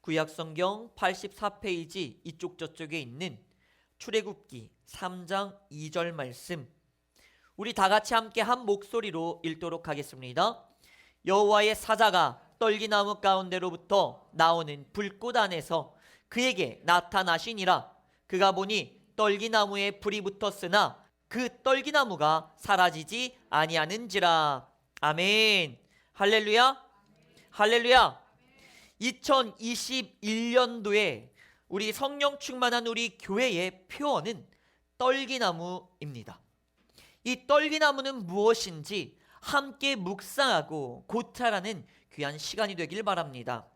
구약성경 84페이지 이쪽 저쪽에 있는 출애굽기 3장 2절 말씀, 우리 다 같이 함께 한 목소리로 읽도록 하겠습니다. 여호와의 사자가 떨기나무 가운데로부터 나오는 불꽃 안에서 그에게 나타나시니라. 그가 보니 떨기나무에 불이 붙었으나 그 떨기나무가 사라지지 아니하는지라. 아멘. 할렐루야. 할렐루야. 2021년도에 우리 성령 충만한 우리 교회의 표어는 떨기나무입니다. 이 떨기나무는 무엇인지 함께 묵상하고 고찰하는 귀한 시간이 되길 바랍니다.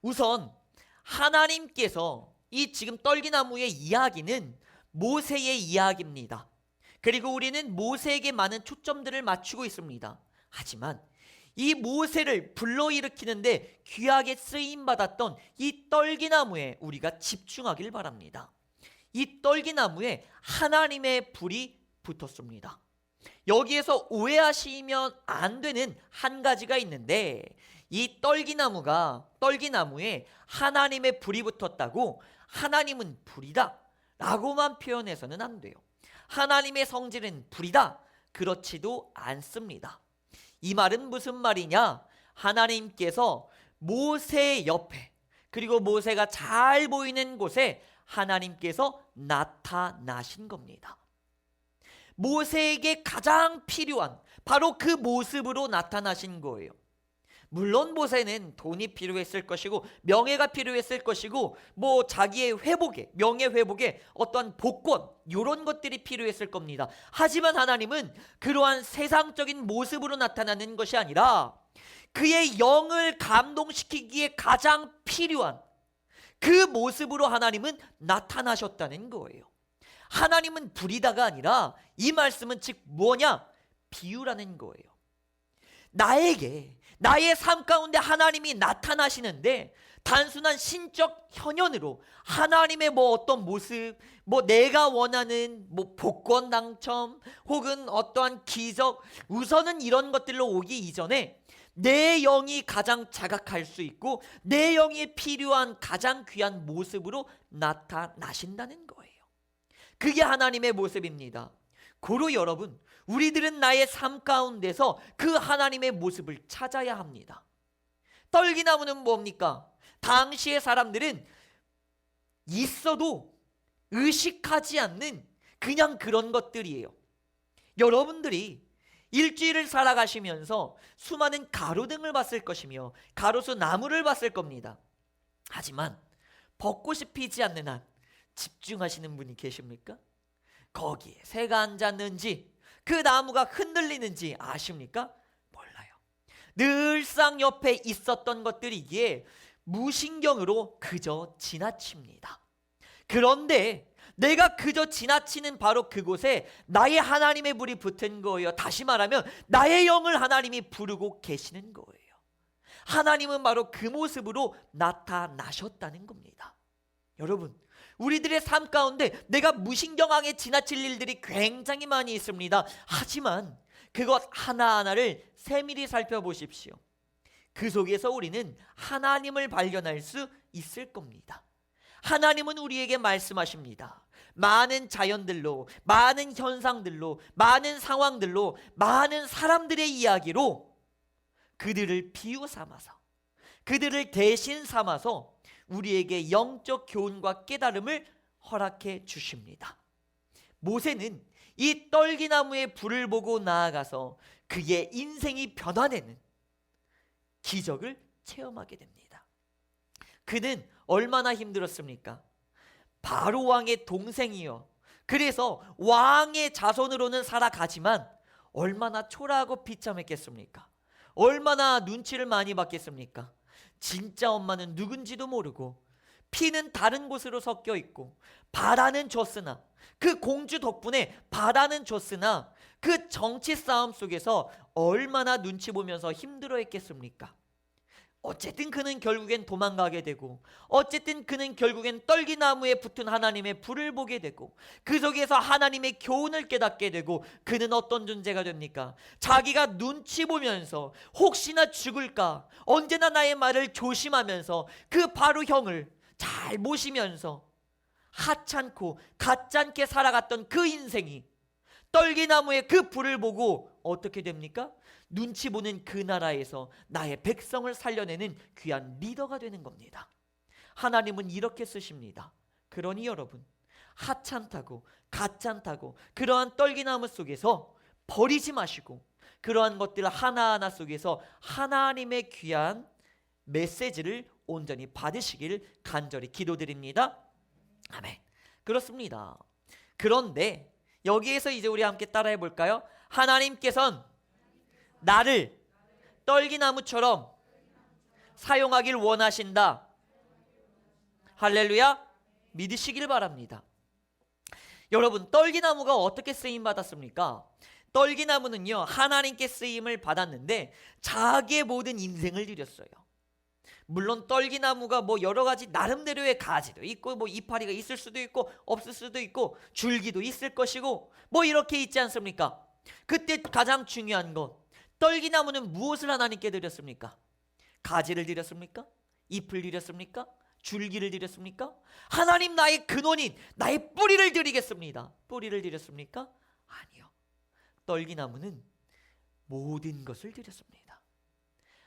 우선 하나님께서 이 지금 떨기나무의 이야기는 모세의 이야기입니다. 그리고 우리는 모세에게 많은 초점들을 맞추고 있습니다. 하지만 이 모세를 불러일으키는데 귀하게 쓰임받았던 이 떨기나무에 우리가 집중하길 바랍니다. 이 떨기나무에 하나님의 불이 붙었습니다. 여기에서 오해하시면 안 되는 한 가지가 있는데, 이 떨기나무에 하나님의 불이 붙었다고 하나님은 불이다 라고만 표현해서는 안 돼요. 하나님의 성질은 불이다, 그렇지도 않습니다. 이 말은 무슨 말이냐? 하나님께서 모세 옆에, 그리고 모세가 잘 보이는 곳에 하나님께서 나타나신 겁니다. 모세에게 가장 필요한 바로 그 모습으로 나타나신 거예요. 물론 모세는 돈이 필요했을 것이고 명예가 필요했을 것이고 뭐 자기의 회복에, 명예 회복에 어떤 복권 이런 것들이 필요했을 겁니다. 하지만 하나님은 그러한 세상적인 모습으로 나타나는 것이 아니라 그의 영을 감동시키기에 가장 필요한 그 모습으로 하나님은 나타나셨다는 거예요. 하나님은 불이다가 아니라 이 말씀은 즉 뭐냐? 비유라는 거예요. 나에게, 나의 삶 가운데 하나님이 나타나시는데 단순한 신적 현현으로 하나님의 뭐 어떤 모습, 뭐 내가 원하는 뭐 복권 당첨 혹은 어떠한 기적, 우선은 이런 것들로 오기 이전에 내 영이 가장 자각할 수 있고 내 영이 필요한 가장 귀한 모습으로 나타나신다는 거예요. 그게 하나님의 모습입니다. 고로 여러분, 우리들은 나의 삶 가운데서 그 하나님의 모습을 찾아야 합니다. 떨기나무는 뭡니까? 당시의 사람들은 있어도 의식하지 않는 그냥 그런 것들이에요. 여러분들이 일주일을 살아가시면서 수많은 가로등을 봤을 것이며 가로수 나무를 봤을 겁니다. 하지만 벚꽃이 피지 않는 한 집중하시는 분이 계십니까? 거기에 새가 앉았는지 그 나무가 흔들리는지 아십니까? 몰라요. 늘상 옆에 있었던 것들이기에 무신경으로 그저 지나칩니다. 그런데 내가 그저 지나치는 바로 그곳에 나의 하나님의 불이 붙은 거예요. 다시 말하면 나의 영을 하나님이 부르고 계시는 거예요. 하나님은 바로 그 모습으로 나타나셨다는 겁니다. 여러분, 우리들의 삶 가운데 내가 무신경하게 지나칠 일들이 굉장히 많이 있습니다. 하지만 그것 하나하나를 세밀히 살펴보십시오. 그 속에서 우리는 하나님을 발견할 수 있을 겁니다. 하나님은 우리에게 말씀하십니다. 많은 자연들로, 많은 현상들로, 많은 상황들로, 많은 사람들의 이야기로 그들을 비유 삼아서, 그들을 대신 삼아서 우리에게 영적 교훈과 깨달음을 허락해 주십니다. 모세는 이 떨기나무의 불을 보고 나아가서 그의 인생이 변화되는 기적을 체험하게 됩니다. 그는 얼마나 힘들었습니까? 바로 왕의 동생이요. 그래서 왕의 자손으로는 살아가지만 얼마나 초라하고 비참했겠습니까? 얼마나 눈치를 많이 받겠습니까? 진짜 엄마는 누군지도 모르고 피는 다른 곳으로 섞여 있고 바라는 줬으나, 그 공주 덕분에 바라는 줬으나 그 정치 싸움 속에서 얼마나 눈치 보면서 힘들어 했겠습니까? 어쨌든 그는 결국엔 도망가게 되고, 어쨌든 그는 결국엔 떨기나무에 붙은 하나님의 불을 보게 되고, 그 속에서 하나님의 교훈을 깨닫게 되고, 그는 어떤 존재가 됩니까? 자기가 눈치 보면서 혹시나 죽을까 언제나 나의 말을 조심하면서 그 바로 형을 잘 모시면서 하찮고 가짜않게 살아갔던 그 인생이 떨기나무의 그 불을 보고 어떻게 됩니까? 눈치 보는 그 나라에서 나의 백성을 살려내는 귀한 리더가 되는 겁니다. 하나님은 이렇게 쓰십니다. 그러니 여러분, 하찮다고 가짜않다고 그러한 떨기나무 속에서 버리지 마시고, 그러한 것들 하나하나 속에서 하나님의 귀한 메시지를 온전히 받으시길 간절히 기도드립니다. 아멘. 그렇습니다. 그런데 여기에서 이제 우리 함께 따라해 볼까요? 하나님께서는 나를 떨기나무처럼 사용하길 원하신다. 할렐루야. 믿으시길 바랍니다. 여러분, 떨기나무가 어떻게 쓰임 받았습니까? 떨기나무는요, 하나님께 쓰임을 받았는데 자기의 모든 인생을 드렸어요. 물론 떨기나무가 뭐 여러 가지 나름대로의 가지도 있고, 뭐 이파리가 있을 수도 있고 없을 수도 있고 줄기도 있을 것이고 뭐 이렇게 있지 않습니까? 그때 가장 중요한 건, 떨기나무는 무엇을 하나님께 드렸습니까? 가지를 드렸습니까? 잎을 드렸습니까? 줄기를 드렸습니까? 하나님, 나의 근원인 나의 뿌리를 드리겠습니다. 뿌리를 드렸습니까? 아니요. 떨기나무는 모든 것을 드렸습니다.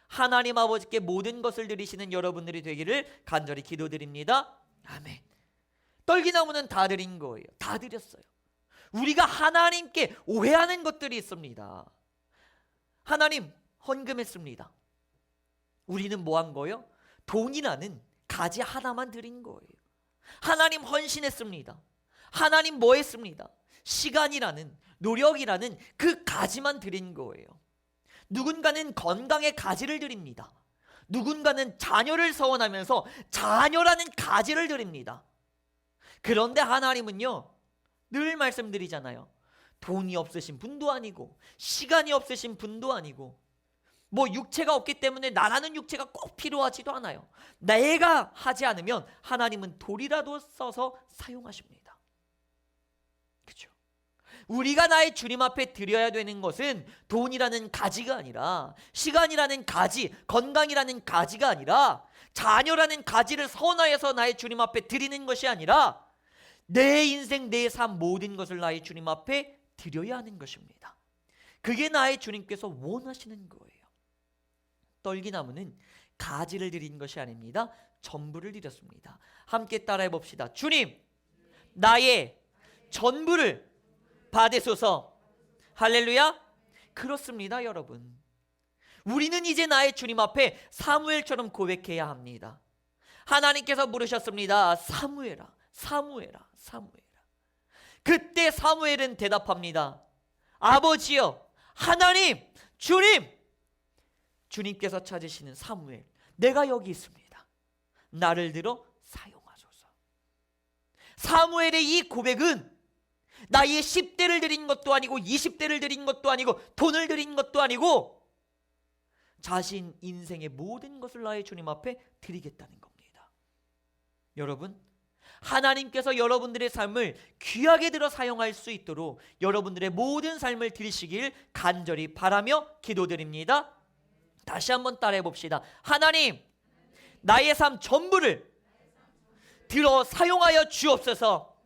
하나님 아버지께 모든 것을 드리시는 여러분들이 되기를 간절히 기도드립니다. 아멘. 떨기나무는 다 드린 거예요. 다 드렸어요. 우리가 하나님께 오해하는 것들이 있습니다. 하나님, 헌금했습니다. 우리는 뭐 한 거예요? 돈이라는 가지 하나만 드린 거예요. 하나님, 헌신했습니다. 하나님, 뭐 했습니다? 시간이라는, 노력이라는 그 가지만 드린 거예요. 누군가는 건강의 가지를 드립니다. 누군가는 자녀를 서원하면서 자녀라는 가지를 드립니다. 그런데 하나님은요, 늘 말씀드리잖아요. 돈이 없으신 분도 아니고 시간이 없으신 분도 아니고 뭐 육체가 없기 때문에 나라는 육체가 꼭 필요하지도 않아요. 내가 하지 않으면 하나님은 돌이라도 써서 사용하십니다. 그렇죠? 우리가 나의 주님 앞에 드려야 되는 것은 돈이라는 가지가 아니라, 시간이라는 가지, 건강이라는 가지가 아니라, 자녀라는 가지를 선하여서 나의 주님 앞에 드리는 것이 아니라, 내 인생, 내 삶 모든 것을 나의 주님 앞에 드려야 하는 것입니다. 그게 나의 주님께서 원하시는 거예요. 떨기나무는 가지를 드린 것이 아닙니다. 전부를 드렸습니다. 함께 따라해 봅시다. 주님, 나의 전부를 받으소서. 할렐루야. 그렇습니다, 여러분. 우리는 이제 나의 주님 앞에 사무엘처럼 고백해야 합니다. 하나님께서 부르셨습니다. 사무엘아, 사무엘아, 사무엘아. 그때 사무엘은 대답합니다. 아버지여, 하나님, 주님. 주님께서 찾으시는 사무엘, 내가 여기 있습니다. 나를 들어 사용하소서. 사무엘의 이 고백은 나의 10대를 드린 것도 아니고 20대를 드린 것도 아니고 돈을 드린 것도 아니고 자신 인생의 모든 것을 나의 주님 앞에 드리겠다는 겁니다. 여러분, 하나님께서 여러분들의 삶을 귀하게 들어 사용할 수 있도록 여러분들의 모든 삶을 드리시길 간절히 바라며 기도드립니다. 다시 한번 따라해 봅시다. 하나님, 나의 삶 전부를 들어 사용하여 주옵소서.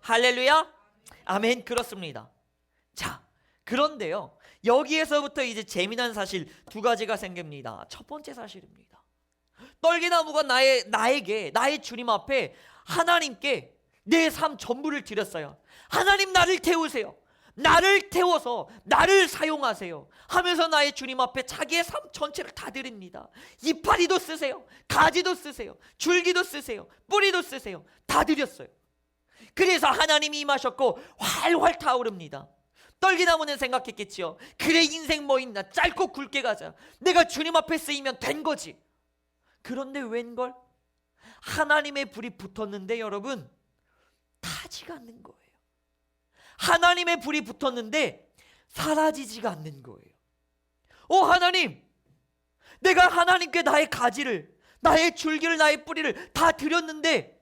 할렐루야. 아멘. 그렇습니다. 자, 그런데요, 여기에서부터 이제 재미난 사실 두 가지가 생깁니다. 첫 번째 사실입니다. 떨기나무가 나에게, 나의 주님 앞에 하나님께 내 삶 전부를 드렸어요. 하나님, 나를 태우세요. 나를 태워서 나를 사용하세요 하면서 나의 주님 앞에 자기의 삶 전체를 다 드립니다. 이파리도 쓰세요. 가지도 쓰세요. 줄기도 쓰세요. 뿌리도 쓰세요. 다 드렸어요. 그래서 하나님이 임하셨고 활활 타오릅니다. 떨기나무는 생각했겠지요. 그래, 인생 뭐 있나, 짧고 굵게 가자. 내가 주님 앞에 쓰이면 된 거지. 그런데 웬걸, 하나님의 불이 붙었는데 여러분, 타지가 않는 거예요. 하나님의 불이 붙었는데 사라지지가 않는 거예요. 하나님, 내가 하나님께 나의 가지를, 나의 줄기를, 나의 뿌리를 다 드렸는데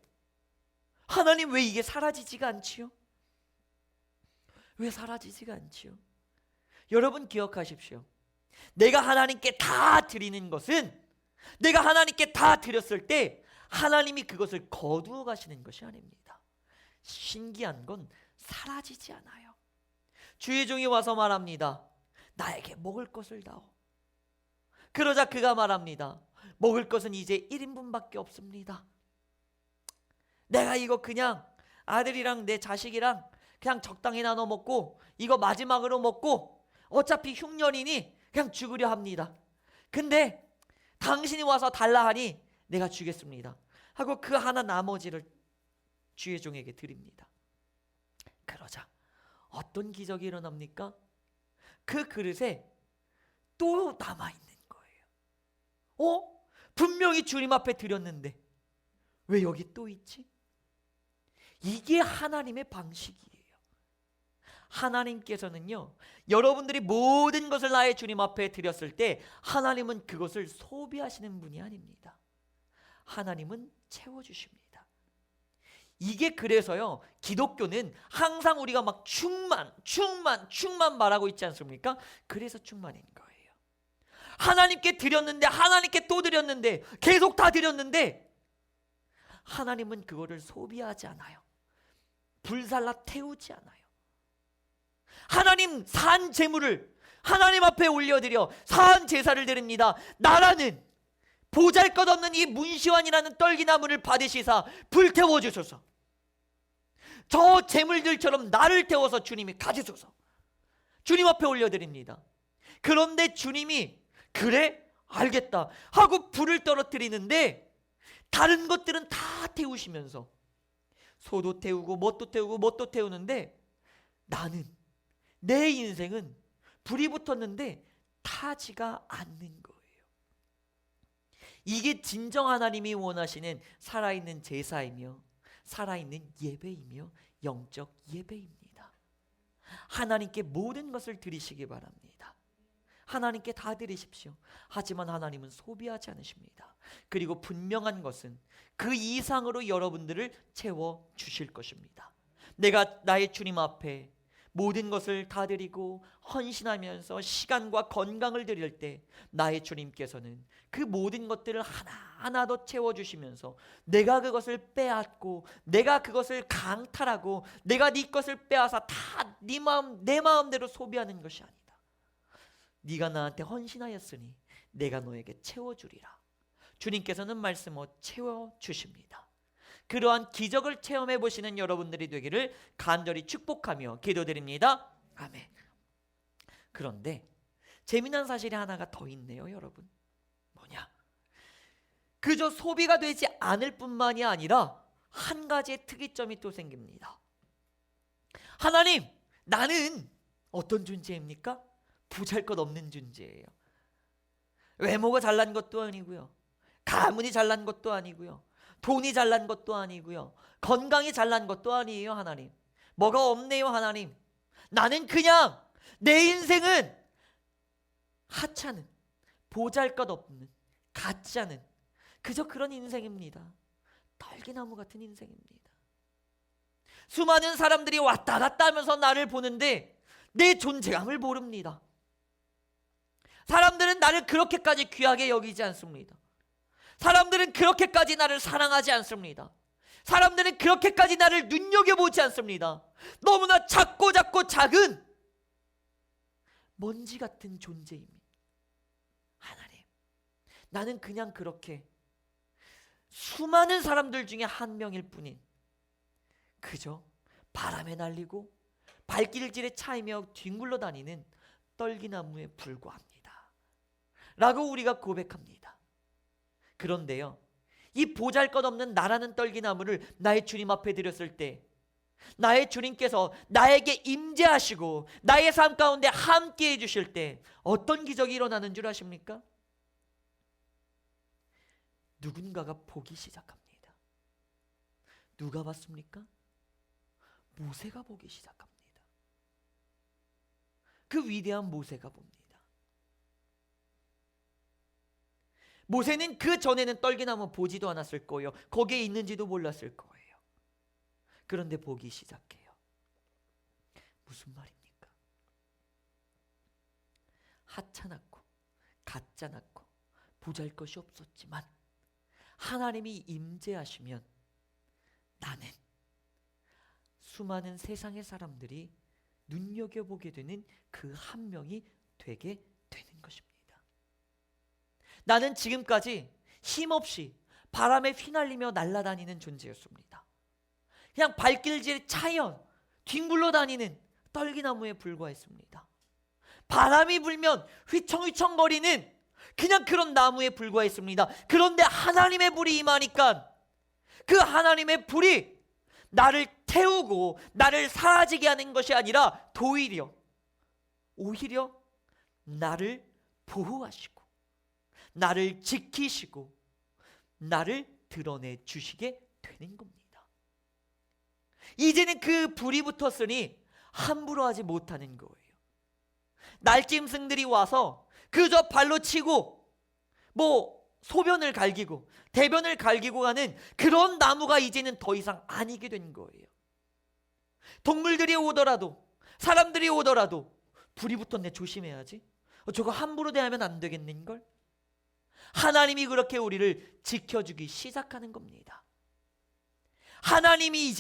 하나님 왜 이게 사라지지가 않지요? 왜 사라지지가 않지요? 여러분 기억하십시오. 내가 하나님께 다 드리는 것은, 내가 하나님께 다 드렸을 때 하나님이 그것을 거두어 가시는 것이 아닙니다. 신기한 건 사라지지 않아요. 주의 종이 와서 말합니다. 나에게 먹을 것을 다오. 그러자 그가 말합니다. 먹을 것은 이제 1인분밖에 없습니다. 내가 이거 그냥 아들이랑 내 자식이랑 그냥 적당히 나눠 먹고 이거 마지막으로 먹고 어차피 흉년이니 그냥 죽으려 합니다. 근데 당신이 와서 달라 하니 내가 주겠습니다 하고 그 하나 나머지를 주의 종에게 드립니다. 그러자 어떤 기적이 일어납니까? 그 그릇에 또 남아있는 거예요. 분명히 주님 앞에 드렸는데 왜 여기 또 있지? 이게 하나님의 방식이에요. 하나님께서는요, 여러분들이 모든 것을 나의 주님 앞에 드렸을 때 하나님은 그것을 소비하시는 분이 아닙니다. 하나님은 채워주십니다. 이게 그래서요, 기독교는 항상 우리가 막 충만 말하고 있지 않습니까? 그래서 충만인 거예요. 하나님께 드렸는데, 하나님께 또 드렸는데, 계속 다 드렸는데 하나님은 그거를 소비하지 않아요. 불살라 태우지 않아요. 하나님 산 제물을 하나님 앞에 올려드려 산 제사를 드립니다. 나라는 보잘것없는 이 문시환이라는 떨기나무를 받으시사 불태워 주소서. 저 제물들처럼 나를 태워서 주님이 가지소서. 주님 앞에 올려드립니다. 그런데 주님이 그래? 알겠다 하고 불을 떨어뜨리는데 다른 것들은 다 태우시면서 소도 태우고 뭣도 태우고 뭣도 태우는데 나는, 내 인생은 불이 붙었는데 타지가 않는 거예요. 이게 진정 하나님이 원하시는 살아있는 제사이며 살아있는 예배이며 영적 예배입니다. 하나님께 모든 것을 드리시기 바랍니다. 하나님께 다 드리십시오. 하지만 하나님은 소비하지 않으십니다. 그리고 분명한 것은 그 이상으로 여러분들을 채워주실 것입니다. 내가 나의 주님 앞에 모든 것을 다 드리고 헌신하면서 시간과 건강을 드릴 때 나의 주님께서는 그 모든 것들을 하나하나 더 채워주시면서 내가 그것을 빼앗고 내가 그것을 강탈하고 내가 네 것을 빼앗아 다 네 마음, 내 마음대로 소비하는 것이 아니다. 네가 나한테 헌신하였으니 내가 너에게 채워주리라. 주님께서는 말씀으로 채워주십니다. 그러한 기적을 체험해 보시는 여러분들이 되기를 간절히 축복하며 기도드립니다. 아멘. 그런데 재미난 사실이 하나가 더 있네요, 여러분. 뭐냐? 그저 소비가 되지 않을 뿐만이 아니라 한 가지의 특이점이 또 생깁니다. 하나님, 나는 어떤 존재입니까? 보잘것없는 존재예요. 외모가 잘난 것도 아니고요, 가문이 잘난 것도 아니고요, 돈이 잘난 것도 아니고요, 건강이 잘난 것도 아니에요. 하나님, 뭐가 없네요. 하나님, 나는 그냥 내 인생은 하찮은, 보잘것없는, 같지 않은 그저 그런 인생입니다. 떨기나무 같은 인생입니다. 수많은 사람들이 왔다 갔다 하면서 나를 보는데 내 존재감을 모릅니다. 사람들은 나를 그렇게까지 귀하게 여기지 않습니다. 사람들은 그렇게까지 나를 사랑하지 않습니다. 사람들은 그렇게까지 나를 눈여겨보지 않습니다. 너무나 작고 작은 먼지 같은 존재입니다. 하나님, 나는 그냥 그렇게 수많은 사람들 중에 한 명일 뿐인 그저 바람에 날리고 발길질에 차이며 뒹굴러 다니는 떨기나무에 불과합니다 라고 우리가 고백합니다. 그런데요, 이 보잘것없는 나라는 떨기나무를 나의 주님 앞에 드렸을 때 나의 주님께서 나에게 임재하시고 나의 삶 가운데 함께 해주실 때 어떤 기적이 일어나는 줄 아십니까? 누군가가 보기 시작합니다. 누가 봤습니까? 모세가 보기 시작합니다. 그 위대한 모세가 봅니다. 모세는 그 전에는 떨기나무 보지도 않았을 거예요. 거기에 있는지도 몰랐을 거예요. 그런데 보기 시작해요. 무슨 말입니까? 하찮았고 가짜났고 보잘것이 없었지만 하나님이 임재하시면 나는 수많은 세상의 사람들이 눈여겨보게 되는 그 한 명이 되게 되는 것입니다. 나는 지금까지 힘없이 바람에 휘날리며 날아다니는 존재였습니다. 그냥 발길질에 차여 뒹굴러 다니는 떨기나무에 불과했습니다. 바람이 불면 휘청휘청거리는 그냥 그런 나무에 불과했습니다. 그런데 하나님의 불이 임하니까 그 하나님의 불이 나를 태우고 나를 사라지게 하는 것이 아니라 오히려 나를 보호하시고 나를 지키시고 나를 드러내 주시게 되는 겁니다. 이제는 그 불이 붙었으니 함부로 하지 못하는 거예요. 날짐승들이 와서 그저 발로 치고 소변을 갈기고 대변을 갈기고 가는 그런 나무가 이제는 더 이상 아니게 된 거예요. 동물들이 오더라도 사람들이 오더라도 불이 붙었네, 조심해야지. 저거 함부로 대하면 안 되겠는걸? 하나님이 그렇게 우리를 지켜주기 시작하는 겁니다. 하나님이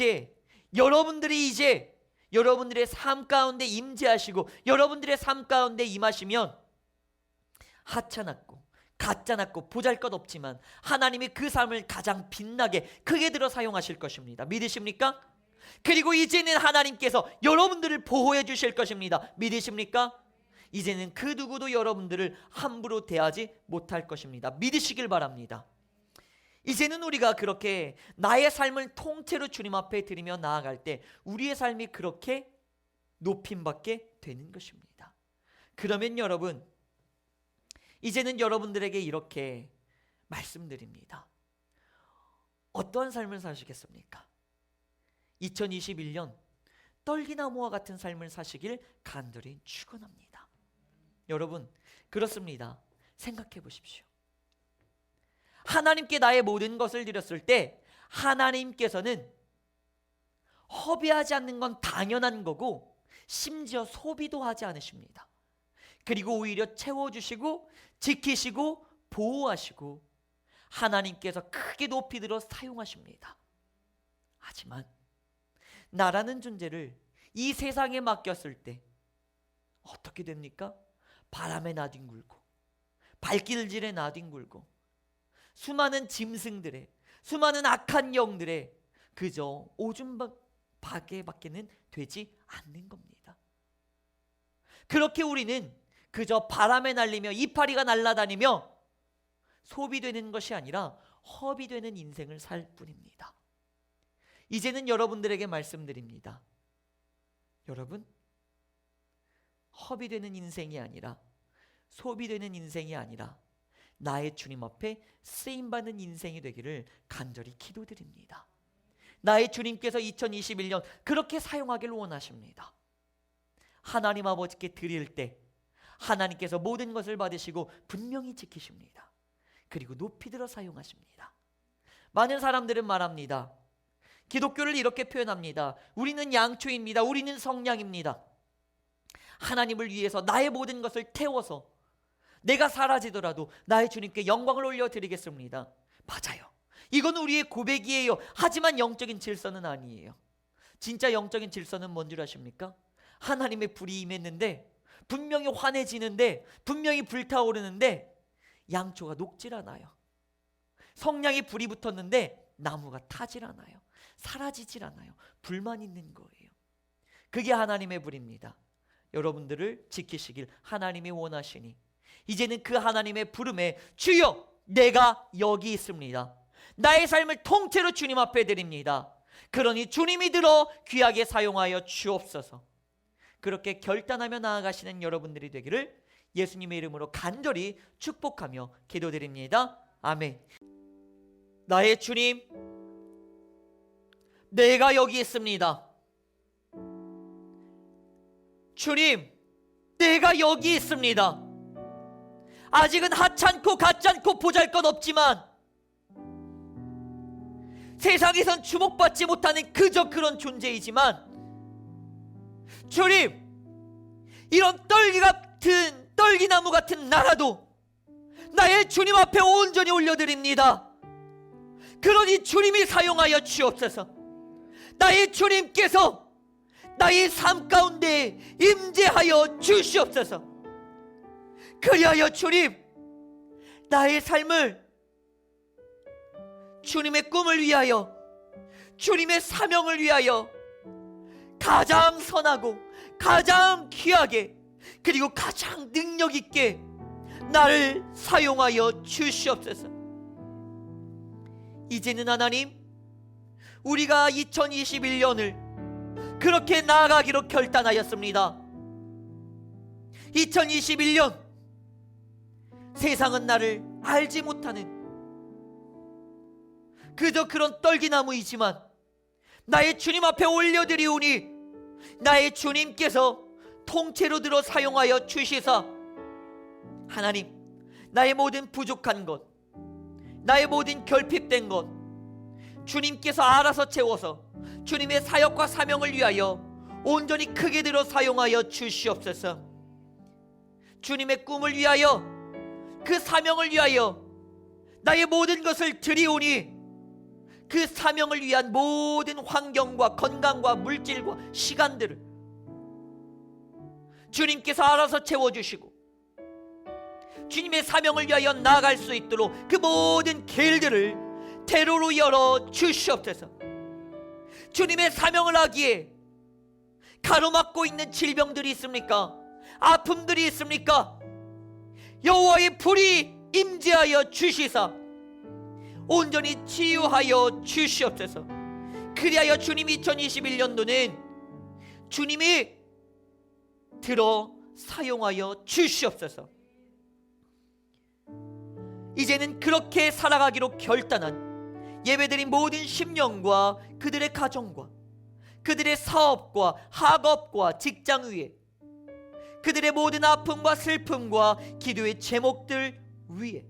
여러분들의 삶 가운데 임재하시고 여러분들의 삶 가운데 임하시면 하찮았고 가짜났고 보잘것없지만 하나님이 그 삶을 가장 빛나게 크게 들어 사용하실 것입니다. 믿으십니까? 그리고 이제는 하나님께서 여러분들을 보호해 주실 것입니다. 믿으십니까? 이제는 그 누구도 여러분들을 함부로 대하지 못할 것입니다. 믿으시길 바랍니다. 이제는 우리가 그렇게 나의 삶을 통째로 주님 앞에 드리며 나아갈 때 우리의 삶이 그렇게 높임받게 되는 것입니다. 그러면 여러분, 이제는 여러분들에게 이렇게 말씀드립니다. 어떠한 삶을 사시겠습니까? 2021년 떨기나무와 같은 삶을 사시길 간절히 축원합니다. 여러분, 그렇습니다. 생각해 보십시오. 하나님께 나의 모든 것을 드렸을 때 하나님께서는 허비하지 않는 건 당연한 거고 심지어 소비도 하지 않으십니다. 그리고 오히려 채워주시고 지키시고 보호하시고 하나님께서 크게 높이 들어 사용하십니다. 하지만 나라는 존재를 이 세상에 맡겼을 때 어떻게 됩니까? 바람에 나뒹굴고 발길질에 나뒹굴고 수많은 짐승들의 수많은 악한 영들의 그저 오줌박에밖에는 되지 않는 겁니다. 그렇게 우리는 그저 바람에 날리며 이파리가 날아다니며 소비되는 것이 아니라 허비되는 인생을 살 뿐입니다. 이제는 여러분들에게 말씀드립니다. 여러분, 허비되는 인생이 아니라 소비되는 인생이 아니라 나의 주님 앞에 쓰임받는 인생이 되기를 간절히 기도드립니다. 나의 주님께서 2021년 그렇게 사용하기를 원하십니다. 하나님 아버지께 드릴 때 하나님께서 모든 것을 받으시고 분명히 지키십니다. 그리고 높이 들어 사용하십니다. 많은 사람들은 말합니다. 기독교를 이렇게 표현합니다. 우리는 양초입니다. 우리는 성냥입니다. 하나님을 위해서 나의 모든 것을 태워서 내가 사라지더라도 나의 주님께 영광을 올려드리겠습니다. 맞아요. 이건 우리의 고백이에요. 하지만 영적인 질서는 아니에요. 진짜 영적인 질서는 뭔 줄 아십니까? 하나님의 불이 임했는데 분명히 환해지는데 분명히 불타오르는데 양초가 녹질 않아요. 성냥에 불이 붙었는데 나무가 타질 않아요. 사라지질 않아요. 불만 있는 거예요. 그게 하나님의 불입니다. 여러분들을 지키시길 하나님이 원하시니 이제는 그 하나님의 부름에 주여 내가 여기 있습니다. 나의 삶을 통째로 주님 앞에 드립니다. 그러니 주님이 들어 귀하게 사용하여 주옵소서. 그렇게 결단하며 나아가시는 여러분들이 되기를 예수님의 이름으로 간절히 축복하며 기도드립니다. 아멘. 나의 주님, 내가 여기 있습니다. 주님, 내가 여기 있습니다. 아직은 하찮고 가짠고 보잘것없지만 세상에선 주목받지 못하는 그저 그런 존재이지만 주님, 이런 떨기나무 같은 나라도 나의 주님 앞에 온전히 올려드립니다. 그러니 주님이 사용하여 주옵소서. 나의 주님께서 나의 삶 가운데 임재하여 주시옵소서. 그리하여 주님, 나의 삶을 주님의 꿈을 위하여, 주님의 사명을 위하여 가장 선하고 가장 귀하게 그리고 가장 능력 있게 나를 사용하여 주시옵소서. 이제는 하나님, 우리가 2021년을 그렇게 나아가기로 결단하였습니다. 2021년 세상은 나를 알지 못하는 그저 그런 떨기나무이지만 나의 주님 앞에 올려드리오니 나의 주님께서 통째로 들어 사용하여 주시사 하나님, 나의 모든 부족한 것, 나의 모든 결핍된 것 주님께서 알아서 채워서 주님의 사역과 사명을 위하여 온전히 크게 들어 사용하여 주시옵소서. 주님의 꿈을 위하여, 그 사명을 위하여 나의 모든 것을 드리오니 그 사명을 위한 모든 환경과 건강과 물질과 시간들을 주님께서 알아서 채워주시고 주님의 사명을 위하여 나아갈 수 있도록 그 모든 길들을 대로로 열어 주시옵소서. 주님의 사명을 하기에 가로막고 있는 질병들이 있습니까? 아픔들이 있습니까? 여호와의 불이 임재하여 주시사 온전히 치유하여 주시옵소서. 그리하여 주님 2021년도는 주님이 들어 사용하여 주시옵소서. 이제는 그렇게 살아가기로 결단한 예배드린 모든 심령과 그들의 가정과 그들의 사업과 학업과 직장 위에 그들의 모든 아픔과 슬픔과 기도의 제목들 위에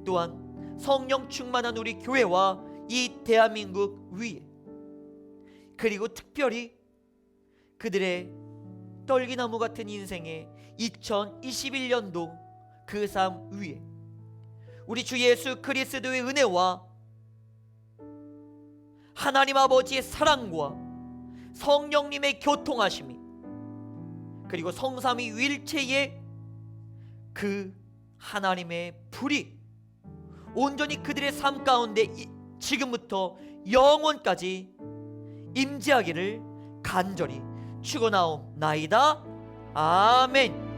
또한 성령 충만한 우리 교회와 이 대한민국 위에 그리고 특별히 그들의 떨기나무 같은 인생의 2021년도 그 삶 위에 우리 주 예수 그리스도의 은혜와 하나님 아버지의 사랑과 성령님의 교통하심이 그리고 성삼위일체의 그 하나님의 불이 온전히 그들의 삶 가운데 지금부터 영원까지 임재하기를 간절히 축원하옵나이다. 아멘.